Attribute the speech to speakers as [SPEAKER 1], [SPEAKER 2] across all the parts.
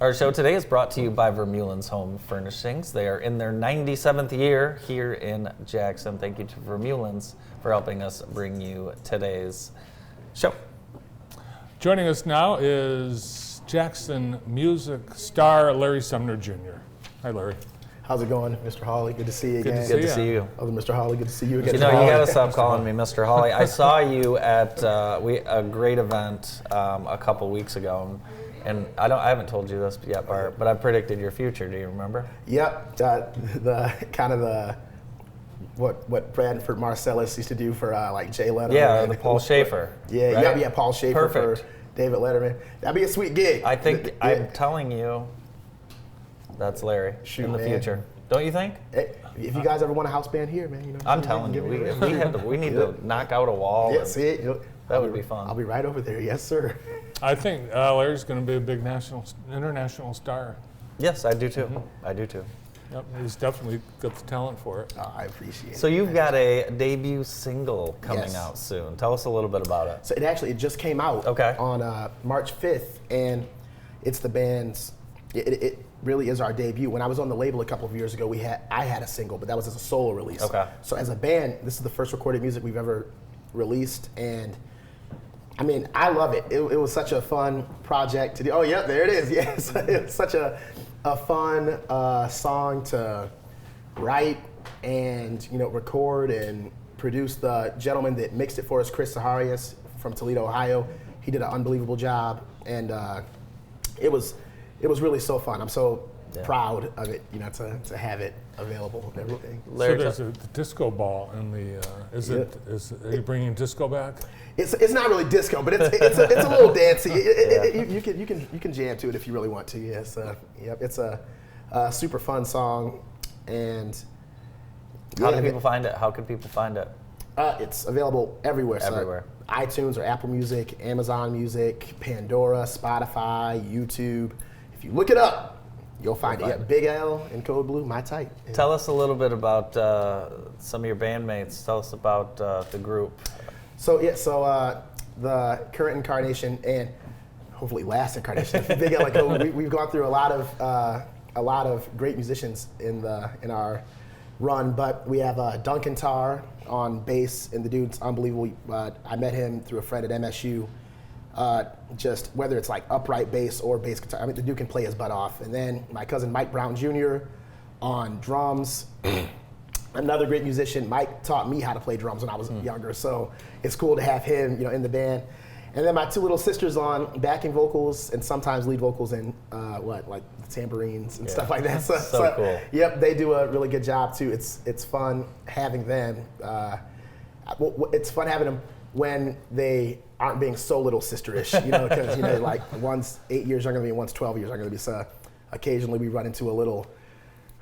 [SPEAKER 1] Our show today is brought to you by Vermeulen's Home Furnishings. They are in their 97th year here in Jackson. Thank you to Vermeulen's for helping us bring you today's show.
[SPEAKER 2] Joining us now is Jackson music star Larry Sumner Jr. Hi, Larry.
[SPEAKER 3] How's it going, Mr. Hawley? Good to see you again.
[SPEAKER 1] Good to see you.
[SPEAKER 3] Other Mr. Hawley, good to see you again.
[SPEAKER 1] You know, you gotta stop calling me Mr. Hawley. I saw you at a great event a couple weeks ago, and I haven't told you this yet, Bart, but I predicted your future. Do you remember?
[SPEAKER 3] Yep. What Bradford Marcellus used to do for like Jay Leno.
[SPEAKER 1] Yeah, the Paul Schaefer.
[SPEAKER 3] Yeah,
[SPEAKER 1] right?
[SPEAKER 3] yeah, Paul Schaefer
[SPEAKER 1] Perfect.
[SPEAKER 3] for David Letterman. That'd be a sweet gig.
[SPEAKER 1] I think
[SPEAKER 3] Yeah.
[SPEAKER 1] I'm telling you, that's Larry
[SPEAKER 3] Shoot,
[SPEAKER 1] in the
[SPEAKER 3] man.
[SPEAKER 1] future. Don't you think?
[SPEAKER 3] Hey, if you guys ever want a house band here, man,
[SPEAKER 1] I'm telling you, we need to knock out a wall.
[SPEAKER 3] Yeah,
[SPEAKER 1] and
[SPEAKER 3] see it.
[SPEAKER 1] that would be fun.
[SPEAKER 3] I'll be right over there. Yes, sir.
[SPEAKER 2] I think Larry's going to be a big international star.
[SPEAKER 1] Yes, I do too. I do too.
[SPEAKER 2] Yep, he's definitely got the talent for it.
[SPEAKER 3] Oh, I appreciate it.
[SPEAKER 1] So you've got a debut single coming
[SPEAKER 3] Yes.
[SPEAKER 1] out soon. Tell us a little bit about it.
[SPEAKER 3] So it just came out on March 5th, and it's the band's. It really is our debut. When I was on the label a couple of years ago, I had a single, but that was as a solo release.
[SPEAKER 1] Okay.
[SPEAKER 3] So as a band, this is the first recorded music we've ever released, and I mean, I love it. It was such a fun project to do. Oh, yeah, there it is. Yes, it's such a fun song to write and record and produce. The gentleman that mixed it for us, Chris Zaharias from Toledo, Ohio, he did an unbelievable job, and it was really so fun. I'm so proud of it, to have it available and everything.
[SPEAKER 2] So there's a disco ball in the. Are you bringing disco back?
[SPEAKER 3] It's not really disco, but it's a little dancey. You can jam to it if you really want to. Yes, it's a super fun song, and
[SPEAKER 1] How can people find it? How can people find it?
[SPEAKER 3] It's available everywhere.
[SPEAKER 1] Everywhere.
[SPEAKER 3] So iTunes or Apple Music, Amazon Music, Pandora, Spotify, YouTube. If you look it up, you'll find it. Yeah, Big L and Code Blue, my type. Yeah.
[SPEAKER 1] Tell us a little bit about some of your bandmates. Tell us about the group.
[SPEAKER 3] So the current incarnation and hopefully last incarnation, Big L and Code, we've gone through a lot of great musicians in our run, but we have Duncan Tarr on bass, and the dude's unbelievable. I met him through a friend at MSU. Just whether it's like upright bass or bass guitar, I mean, the dude can play his butt off. And then my cousin Mike Brown Jr. on drums. Another great musician. Mike taught me how to play drums when I was younger, so it's cool to have him, in the band. And then my two little sisters on backing vocals and sometimes lead vocals and like tambourines and stuff like that.
[SPEAKER 1] So cool.
[SPEAKER 3] Yep, they do a really good job too. It's fun having them. It's fun having them when they aren't being so little sisterish, because like one's 8 years younger than me, and one's 12 years younger than me. So occasionally we run into a little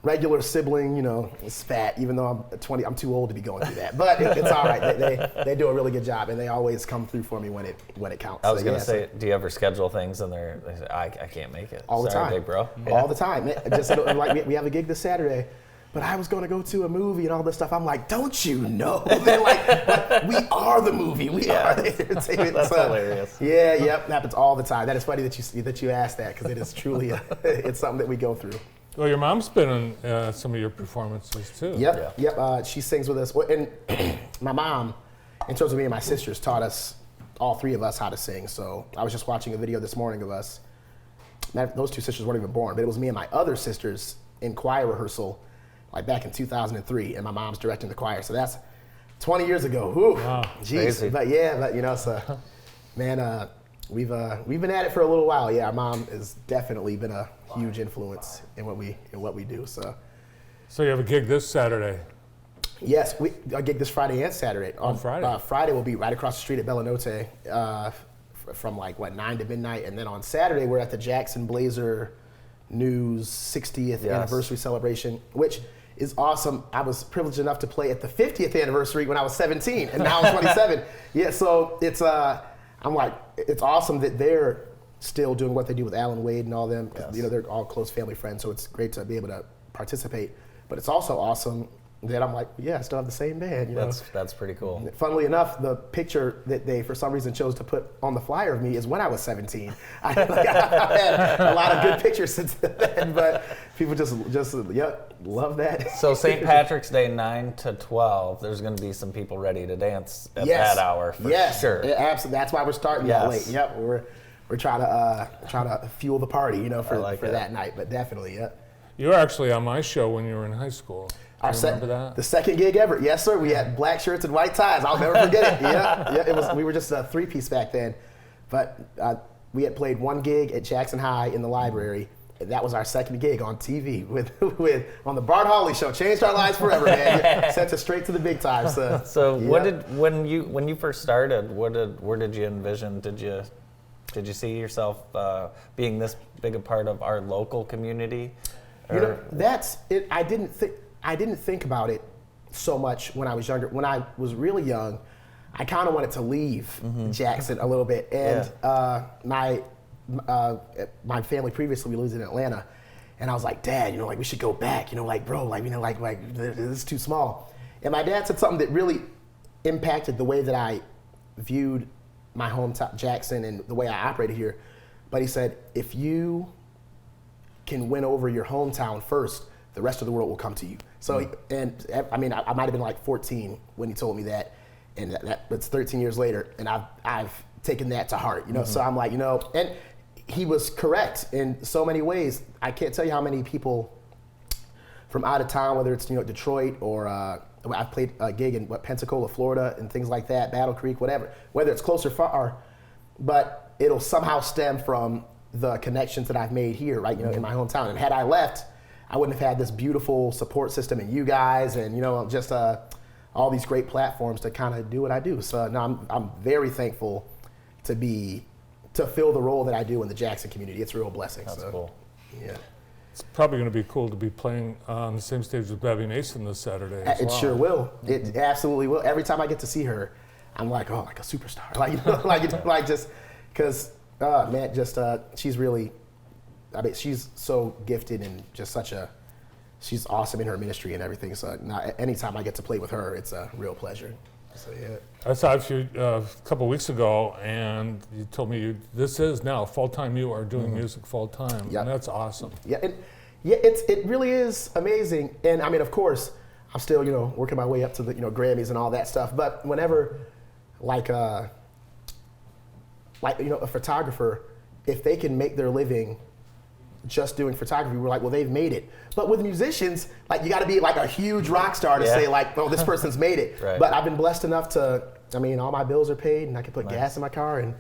[SPEAKER 3] regular sibling, spat, even though I'm 20, I'm too old to be going through that. But it's all right. They do a really good job, and they always come through for me when it counts.
[SPEAKER 1] I was going to say, do you ever schedule things and they say, I can't make it?
[SPEAKER 3] All the
[SPEAKER 1] Saturday,
[SPEAKER 3] time,
[SPEAKER 1] bro.
[SPEAKER 3] All the time. Just like we have a gig this Saturday, but I was going to go to a movie and all this stuff. I'm like, don't you know? like, we are the movie. We are the entertainment.
[SPEAKER 1] That's hilarious.
[SPEAKER 3] Yeah, yep, that happens all the time. That is funny that you asked that, because it is truly it's something that we go through.
[SPEAKER 2] Well, your mom's been in some of your performances too.
[SPEAKER 3] Yep. She sings with us. And my mom, in terms of me and my sisters, taught us, all three of us, how to sing. So I was just watching a video this morning of us. Those two sisters weren't even born, but it was me and my other sisters in choir rehearsal, like back in 2003, and my mom's directing the choir. So that's 20 years ago. Whew. Wow. Jeez. But so, man, we've been at it for a little while. Yeah, our mom has definitely been a huge influence in what we do. So
[SPEAKER 2] you have a gig this Saturday?
[SPEAKER 3] Yes, a gig this Friday and Saturday.
[SPEAKER 2] On Friday?
[SPEAKER 3] Friday we'll be right across the street at Bellanote from 9 to midnight, and then on Saturday we're at the Jackson Blazer News 60th anniversary celebration, which is awesome. I was privileged enough to play at the 50th anniversary when I was 17, and now I'm 27. Yeah, so it's it's awesome that they're still doing what they do with Alan Wade and all them. They're all close family friends, so it's great to be able to participate. But it's also awesome then I'm like, yeah, I still have the same band. You know?
[SPEAKER 1] That's pretty cool.
[SPEAKER 3] Funnily enough, the picture that they, for some reason, chose to put on the flyer of me is when I was 17. I've had a lot of good pictures since then, but people just love that.
[SPEAKER 1] So St. Patrick's Day, 9 to 12, there's going to be some people ready to dance at that hour for sure.
[SPEAKER 3] Yeah, absolutely. That's why we're starting that late. Yep, we're trying to fuel the party, you know, for that night. But definitely, yeah.
[SPEAKER 2] You were actually on my show when you were in high school. Remember that?
[SPEAKER 3] The second gig ever. Yes, sir. We had black shirts and white ties. I'll never forget it. Yeah. It was. We were just a three-piece back then, but we had played one gig at Jackson High in the library. And that was our second gig on TV with on the Bart Hawley Show. Changed our lives forever, man. Sent us straight to the big time. So
[SPEAKER 1] what did when you first started? where did you envision? Did you see yourself being this big a part of our local community?
[SPEAKER 3] You know, that's it. I didn't think about it so much when I was younger. When I was really young, I kind of wanted to leave Jackson a little bit. And my family previously, we lived in Atlanta, and I was like, Dad, you know, like we should go back. You know, like bro, like you know, like this is too small. And my dad said something that really impacted the way that I viewed my hometown, Jackson, and the way I operated here. But he said, if you can win over your hometown first, the rest of the world will come to you. So, and I mean, I might have been like 14 when he told me that, and that's 13 years later, and I've taken that to heart, you know. So I'm like, you know, and he was correct in so many ways. I can't tell you how many people from out of town, whether it's Detroit or I've played a gig in Pensacola, Florida, and things like that, Battle Creek, whatever. Whether it's close or far, but it'll somehow stem from the connections that I've made here, right? You know, in my hometown. And had I left, I wouldn't have had this beautiful support system in you guys, and just all these great platforms to kind of do what I do. So now I'm very thankful to fill the role that I do in the Jackson community. It's a real blessing.
[SPEAKER 1] That's cool.
[SPEAKER 3] Yeah.
[SPEAKER 2] It's probably going to be cool to be playing on the same stage with Bevy Mason this Saturday as well.
[SPEAKER 3] Sure will. It absolutely will. Every time I get to see her, I'm like, oh, like a superstar. Like just because, man, she's really, I mean, she's so gifted and just she's awesome in her ministry and everything. So anytime I get to play with her, it's a real pleasure. So yeah.
[SPEAKER 2] I saw you a couple weeks ago, and you told me this is now full-time. You are doing music full-time, and that's awesome.
[SPEAKER 3] Yeah, it really is amazing. And I mean, of course, I'm still working my way up to the Grammys and all that stuff. But whenever like a photographer, if they can make their living just doing photography, we're like, well, they've made it. But with musicians, like, you got to be like a huge rock star to say like, oh, this person's made it.
[SPEAKER 1] Right.
[SPEAKER 3] But I've been blessed enough to, I mean, all my bills are paid, and I can put gas in my car and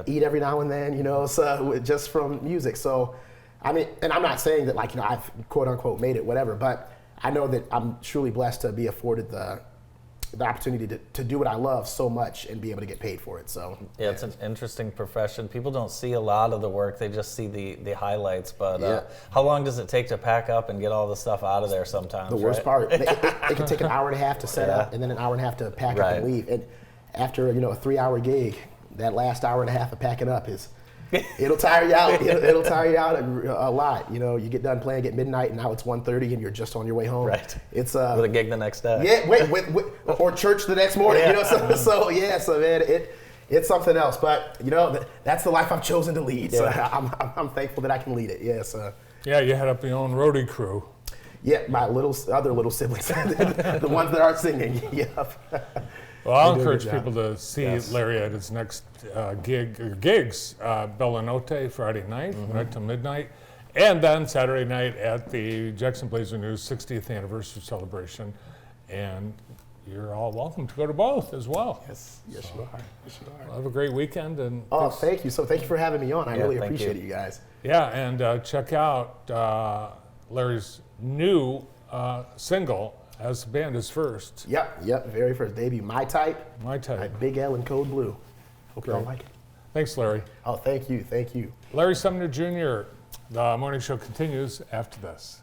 [SPEAKER 3] eat every now and then, so just from music. So, I mean, and I'm not saying that like, I've quote unquote made it, whatever, but I know that I'm truly blessed to be afforded the opportunity to do what I love so much and be able to get paid for it. So
[SPEAKER 1] yeah, it's an interesting profession. People don't see a lot of the work; they just see the highlights. But how long does it take to pack up and get all the stuff out of there? Sometimes
[SPEAKER 3] the worst part, it can take an hour and a half to set up, and then an hour and a half to pack up and leave. And after a 3-hour gig, that last hour and a half of packing up it'll tire you out. It'll tire you out a lot. You get done playing at midnight, and now it's 1:30, and you're just on your way home.
[SPEAKER 1] Right.
[SPEAKER 3] It's
[SPEAKER 1] with a gig the next day.
[SPEAKER 3] Yeah. Wait, or church the next morning. So man, it's something else. But that's the life I've chosen to lead. So I'm thankful that I can lead it. Yes.
[SPEAKER 2] Yeah, you had up your own roadie crew.
[SPEAKER 3] Yeah, my other little siblings, the ones that aren't singing. Yep.
[SPEAKER 2] Well, I'll encourage people to see Larry at his next gigs, Bella Notte Friday night, right to midnight, and then Saturday night at the Jackson Blazer News 60th anniversary celebration. And you're all welcome to go to both as well.
[SPEAKER 3] Yes, you are. Yes, you are.
[SPEAKER 2] Well, have a great weekend. And
[SPEAKER 3] thank you. So thank you for having me on. I really appreciate it, you guys.
[SPEAKER 2] Yeah, and check out Larry's new single. As the band is first.
[SPEAKER 3] Yep, very first debut. My Type.
[SPEAKER 2] My Type.
[SPEAKER 3] Big L and Code Blue. Hope you all like it.
[SPEAKER 2] Thanks, Larry.
[SPEAKER 3] Oh, thank you.
[SPEAKER 2] Larry Sumner Jr., the morning show continues after this.